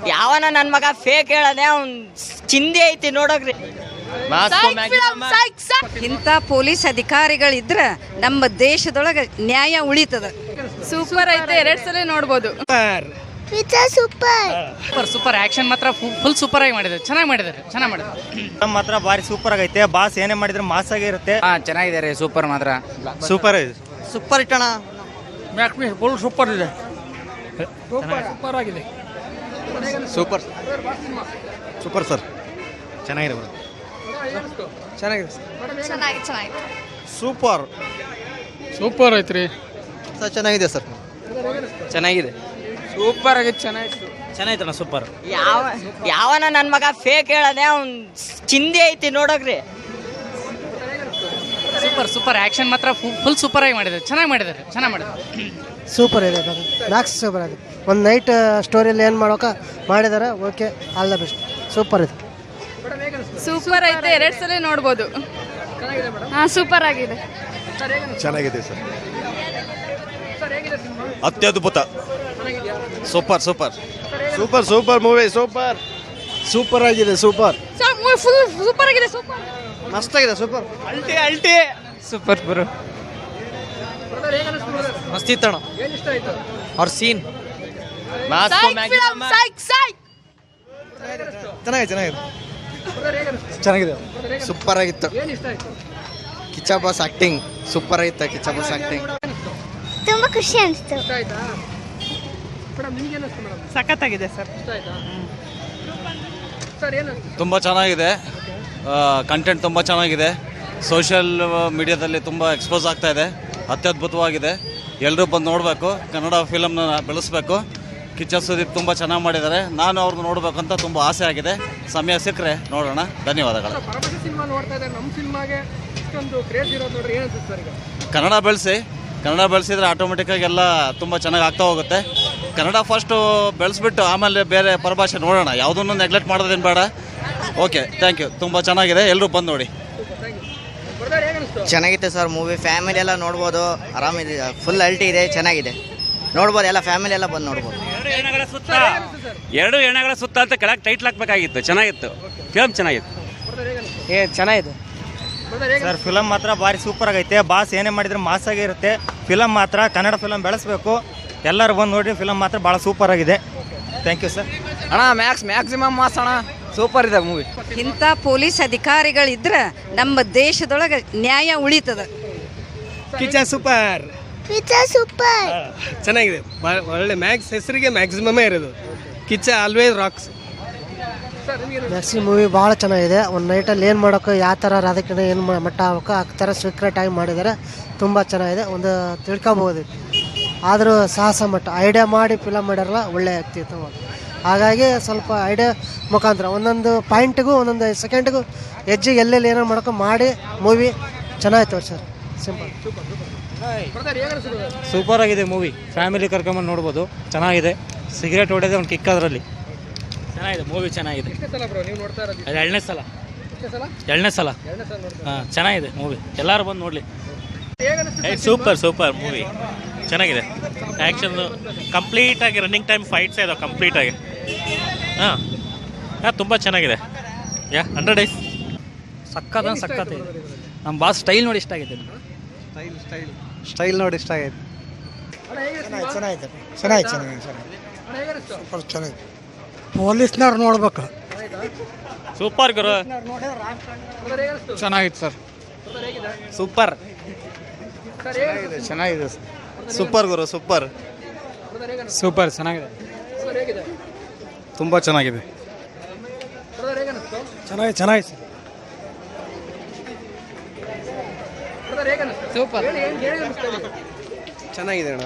ಯಾವನ ನನ್ನ ಮಗ ಫೇಕ್ ಹೇಳದೆ ಅವ್ನ್ ಚಿಂದಿ ಐತಿ ನೋಡೋಗ್ರಿ. ಇಂಥ ಪೊಲೀಸ್ ಅಧಿಕಾರಿಗಳಿದ್ರ ನಮ್ಮ ದೇಶದೊಳಗೆ ನ್ಯಾಯ ಉಳಿತದ. ಸೂಪರ್ ಐತೆ, 2 ಸಲ ನೋಡ್ಬೋದು. ಸೂಪರ್ ಆಕ್ಷನ್ ಮಾತ್ರ ಫುಲ್ ಸೂಪರ್ ಆಗಿ ಮಾಡಿದ್ದಾರೆ, ಚೆನ್ನಾಗಿ ಮಾಡಿದ್ದಾರೆ. ಮಾತ್ರ ಬಾರಿ ಸೂಪರ್ ಆಗೈತೆ. ಬಾಸ್ ಏನೇ ಮಾಡಿದ್ರೆ ಮಾಸ್ ಆಗಿ ಇರುತ್ತೆ. ಚೆನ್ನಾಗಿದೆ ಸೂಪರ್ ಮಾತ್ರ ಸೂಪರ್ ಇದೆ. ಸೂಪರ್ ಇಟ್ಟಣ, ಫುಲ್ ಸೂಪರ್ ಇದೆ. ಸೂಪರ್ ಆಗಿದೆ. ಸೂಪರ್ ಸರ್, ಚೆನ್ನಾಗಿದೆ ಬರೋ. ಸೂಪರ್ ಐತ್ರಿ. ಚೆನ್ನಾಗಿದೆ ಸರ್, ಚೆನ್ನಾಗಿದೆ. ಸೂಪರ್ ಆಗಿತ್ತು, ಚೆನ್ನಾಗಿತ್ತಣ್ಣ ಸೂಪರ್. ಯಾವನ ನನ್ನ ಮಗ ಫೇಕ್ ಹೇಳದೆ ಅವ್ನ್ ಚಿಂದಿ ಐತಿ ನೋಡೋಗ್ರಿ. ಸೂಪರ್ ಆಕ್ಷನ್ ಮಾತ್ರ ಫುಲ್ ಸೂಪರ್ ಆಗಿ ಮಾಡಿದ್ದಾರೆ, ಚೆನ್ನಾಗಿ ಮಾಡಿದ್ದಾರೆ. ಸೂಪರ್ ಇದೆ, ಮ್ಯಾಕ್ಸ್ ಸೂಪರ್ ಆಗಿದೆ. ಒಂದು ನೈಟ್ ಸ್ಟೋರಿಯಲ್ಲಿ ಏನು ಮಾಡೋಕೆ ಮಾಡಿದ್ದಾರೆ. Okay, all the best. Super ಇದೆ. ಸೂಪರ್ ಐತೆ, 2 ಸಲ ನೋಡ್ಬೋದು. ಸೂಪರ್ ಆಗಿದೆ. ಚೆನ್ನಾಗಿದೆ ಸರ್, ಅತ್ಯದ್ಭುತ. Super movie. ಸೂಪರ್ ಆಗಿದೆ. ಸೂಪರ್ ಆಗಿದೆ. ಮಸ್ತಾಗಿದೆ. ಸೂಪರ್ ಅಲ್ಟಿ ಸೂಪರ್ ಬರೋ. ಮಸ್ತಿತ್ತಣ ಅವ್ರ ಸೀನ್. ಚೆನ್ನಾಗಿದೆ. ಸೂಪರ್ ಆಗಿತ್ತು. ಕಿಚ್ಚ ಬಾಸ್ ಆಕ್ಟಿಂಗ್ ಸೂಪರ್ ಆಗಿತ್ತು. ತುಂಬಾ ಖುಷಿ ಅನಿಸ್ತು. ಸಖತ್ತಾಗಿದೆ ಸರ್. ತುಂಬ ಚೆನ್ನಾಗಿದೆ. ಕಂಟೆಂಟ್ ತುಂಬ ಚೆನ್ನಾಗಿದೆ. ಸೋಷಿಯಲ್ ಮೀಡಿಯಾದಲ್ಲಿ ತುಂಬ ಎಕ್ಸ್ಪೋಸ್ ಆಗ್ತಾ ಇದೆ. ಅತ್ಯದ್ಭುತವಾಗಿದೆ. ಎಲ್ಲರೂ ಬಂದು ನೋಡಬೇಕು. ಕನ್ನಡ ಫಿಲಮ್ನ ಬೆಳೆಸಬೇಕು. ಕಿಚ್ಚ ಸುದೀಪ್ ತುಂಬ ಚೆನ್ನಾಗಿ ಮಾಡಿದ್ದಾರೆ. ನಾನು ಅವ್ರನ್ನ ನೋಡಬೇಕಂತ ತುಂಬ ಆಸೆ ಆಗಿದೆ. ಸಮಯ ಸಿಕ್ಕರೆ ನೋಡೋಣ. ಧನ್ಯವಾದಗಳು. ಕನ್ನಡ ಬೆಳೆಸಿದ್ರೆ ಆಟೋಮೆಟಿಕ್ಕಾಗಿ ಎಲ್ಲ ತುಂಬ ಚೆನ್ನಾಗಿ ಆಗ್ತಾ ಹೋಗುತ್ತೆ. ಕನ್ನಡ ಫಸ್ಟು ಬೆಳೆಸ್ಬಿಟ್ಟು ಆಮೇಲೆ ಬೇರೆ ಪರಭಾಷೆ ನೋಡೋಣ. ಯಾವುದನ್ನು ನೆಗ್ಲೆಕ್ಟ್ ಮಾಡೋದೇನು ಬೇಡ. Okay, thank you. ತುಂಬ ಚೆನ್ನಾಗಿದೆ, ಎಲ್ಲರೂ ಬಂದು ನೋಡಿ. ಚೆನ್ನಾಗಿತ್ತು ಸರ್ ಮೂವಿ. ಫ್ಯಾಮಿಲಿ ಎಲ್ಲ ನೋಡ್ಬೋದು, ಆರಾಮಿದೆ. ಫುಲ್ ಅಲ್ಟಿ ಇದೆ, ಚೆನ್ನಾಗಿದೆ. ನೋಡ್ಬೋದು, ಎಲ್ಲ ಫ್ಯಾಮಿಲಿ ಎಲ್ಲ ಬಂದು ನೋಡ್ಬೋದು. 2 ಎಣ್ಣೆಗಳ ಸುತ್ತ ಅಂತ ಕೆಳಗೆ ಟೈಟ್ಲ್ ಹಾಕ್ಬೇಕಾಗಿತ್ತು. ಚೆನ್ನಾಗಿತ್ತು, ಫಿಲಮ್ ಚೆನ್ನಾಗಿತ್ತು. ಚೆನ್ನಾಗಿದೆ ಸರ್. ಫಿಲಮ್ ಮಾತ್ರ ಬಾರಿ ಸೂಪರ್ ಆಗೈತೆ. ಬಾಸ್ ಏನೇ ಮಾಡಿದ್ರೆ ಮಾಸ್ ಆಗಿ ಇರುತ್ತೆ. ಫಿಲಮ್ ಮಾತ್ರ ಕನ್ನಡ ಫಿಲಮ್ ಬೆಳೆಸಬೇಕು. ಎಲ್ಲರೂ ಬಂದು ನೋಡಿ. ಫಿಲಮ್ ಮಾತ್ರ ಭಾಳ ಸೂಪರ್ ಆಗಿದೆ. Thank you sir. ಅಣ್ಣ ಮ್ಯಾಕ್ಸಿಮಮ್ ಮಾಸ್ ಅಣ್ಣ, ಸೂಪರ್ ಇದೆ ಮೂವಿ. ಇಂಥ ಪೊಲೀಸ್ ಅಧಿಕಾರಿಗಳಿದ್ರ ನಮ್ಮ ದೇಶದೊಳಗೆ ನ್ಯಾಯ ಉಳಿತದ. ಕಿಚ್ಚ ಸೂಪರ್ ಚೆನ್ನಾಗಿದೆ. ಒಳ್ಳೆ ಹೆಸರಿಗೆ ಮ್ಯಾಕ್ಸಿಮಮೇ ಇರೋದು. Kichcha always rocks. Maximum movie ಭಾಳ ಚೆನ್ನಾಗಿದೆ. ಒಂದು ನೈಟಲ್ಲಿ ಏನು ಮಾಡೋಕೆ, ಯಾವ ಥರ ರಾಧಕೃಷ್ಣ ಏನು ಮಟ್ಟ ಆಗ್ಬೇಕು ಆ ಥರ ಸೀಕ್ರೆಟ್ ಆಗಿ ಮಾಡಿದ್ದಾರೆ. ತುಂಬ ಚೆನ್ನಾಗಿದೆ. ಒಂದು ತಿಳ್ಕೊಬೋದು. ಆದರೂ ಸಾಹಸ ಮಟ್ಟ ಐಡಿಯಾ ಮಾಡಿ ಫಿಲಮ್ ಮಾಡ್ಯಾರಲ್ಲ, ಒಳ್ಳೆ ಆಗ್ತಿತ್ತು. ಹಾಗಾಗಿ ಸ್ವಲ್ಪ ಐಡಿಯಾ ಮುಖಾಂತರ ಒಂದೊಂದು ಪಾಯಿಂಟಿಗೂ ಒಂದೊಂದು ಸೆಕೆಂಡ್ಗೂ ಹೆಜ್ಜೆಗೆ ಎಲ್ಲೆಲ್ಲಿ ಏನೇನು ಮಾಡೋಕೆ ಮಾಡಿ ಮೂವಿ ಚೆನ್ನಾಗಿತ್ತು ಸರ್. ಸಿಂಪಲ್ ಸೂಪರ್ ಆಗಿದೆ ಮೂವಿ. ಫ್ಯಾಮಿಲಿ ಕರ್ಕೊಂಬಂದು ನೋಡ್ಬೋದು. ಚೆನ್ನಾಗಿದೆ. ಸಿಗರೇಟ್ ಹೊಡೆಯೋದೇ ಒಂದು ಕಿಕ್ ಅದರಲ್ಲಿ. ಚೆನ್ನಾಗಿದೆ ಮೂವಿ, ಚೆನ್ನಾಗಿದೆ. ಅದು 2ನೇ ಸಲ. ಹಾಂ, ಚೆನ್ನಾಗಿದೆ ಮೂವಿ. ಎಲ್ಲರೂ ಬಂದು ನೋಡಲಿ. ಸೂಪರ್ ಮೂವಿ, ಚೆನ್ನಾಗಿದೆ. ಆ್ಯಕ್ಷನ್ ಕಂಪ್ಲೀಟಾಗಿ, ರನ್ನಿಂಗ್ ಟೈಮ್ ಫೈಟ್ಸ್ ಇದಾವೆ ಕಂಪ್ಲೀಟಾಗಿ. ಹಾಂ, ತುಂಬ ಚೆನ್ನಾಗಿದೆ. 100 ಡೇಸ್. ಸಖತ್ ಇದೆ. ನಮ್ಮ ಬಾಸ್ ಸ್ಟೈಲ್ ನೋಡಿ ಇಷ್ಟ ಆಗಿದೆ. ಸ್ಟೈಲ್ ನೋಡಿ ಇಷ್ಟ ಆಗೈತೆ. ಚೆನ್ನಾಗಿದೆ. ಪೊಲೀಸ್ನವ್ರು ನೋಡ್ಬೇಕು. ಸೂಪರ್ ಗುರು. ಚೆನ್ನಾಗಿತ್ತು ಸರ್. ಸೂಪರ್ ಚೆನ್ನಾಗಿದೆ. ಸೂಪರ್ ಗುರು, ಸೂಪರ್ ಚೆನ್ನಾಗಿದೆ. ತುಂಬ ಚೆನ್ನಾಗಿದೆ. ಚೆನ್ನಾಗಿದೆ ಸರ್. ಸೂಪರ್ ಚೆನ್ನಾಗಿದೆ ಅಣ್ಣ.